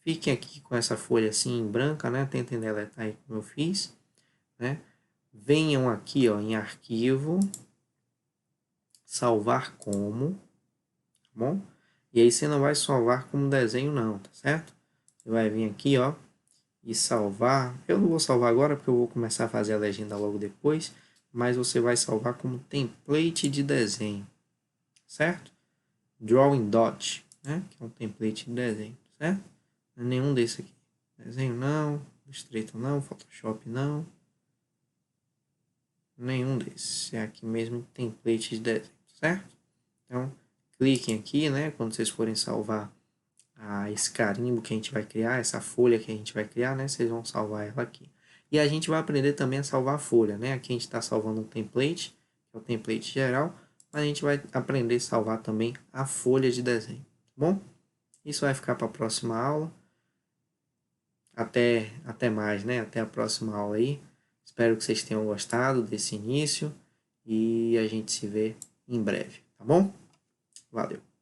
fiquem aqui com essa folha assim branca, né? Tentem deletar aí como eu fiz, né? Venham aqui, ó, em arquivo, salvar como, tá bom? E aí você não vai salvar como desenho não, tá certo? Você vai vir aqui, ó, e salvar. Eu não vou salvar agora porque eu vou começar a fazer a legenda logo depois, mas você vai salvar como template de desenho, certo? Drawing Dot, né? Que é um template de desenho, certo? Não é nenhum desse aqui. Desenho não, Illustrator não, Photoshop não. Nenhum desses. É aqui mesmo template de desenho, certo? Então, cliquem aqui, né? Quando vocês forem salvar esse carimbo que a gente vai criar, essa folha que a gente vai criar, né? Vocês vão salvar ela aqui. E a gente vai aprender também a salvar a folha, né? Aqui a gente está salvando um template, que é o template geral, mas a gente vai aprender a salvar também a folha de desenho, tá bom? Isso vai ficar para a próxima aula. Até mais, né? Até a próxima aula aí. Espero que vocês tenham gostado desse início e a gente se vê em breve, tá bom? Valeu!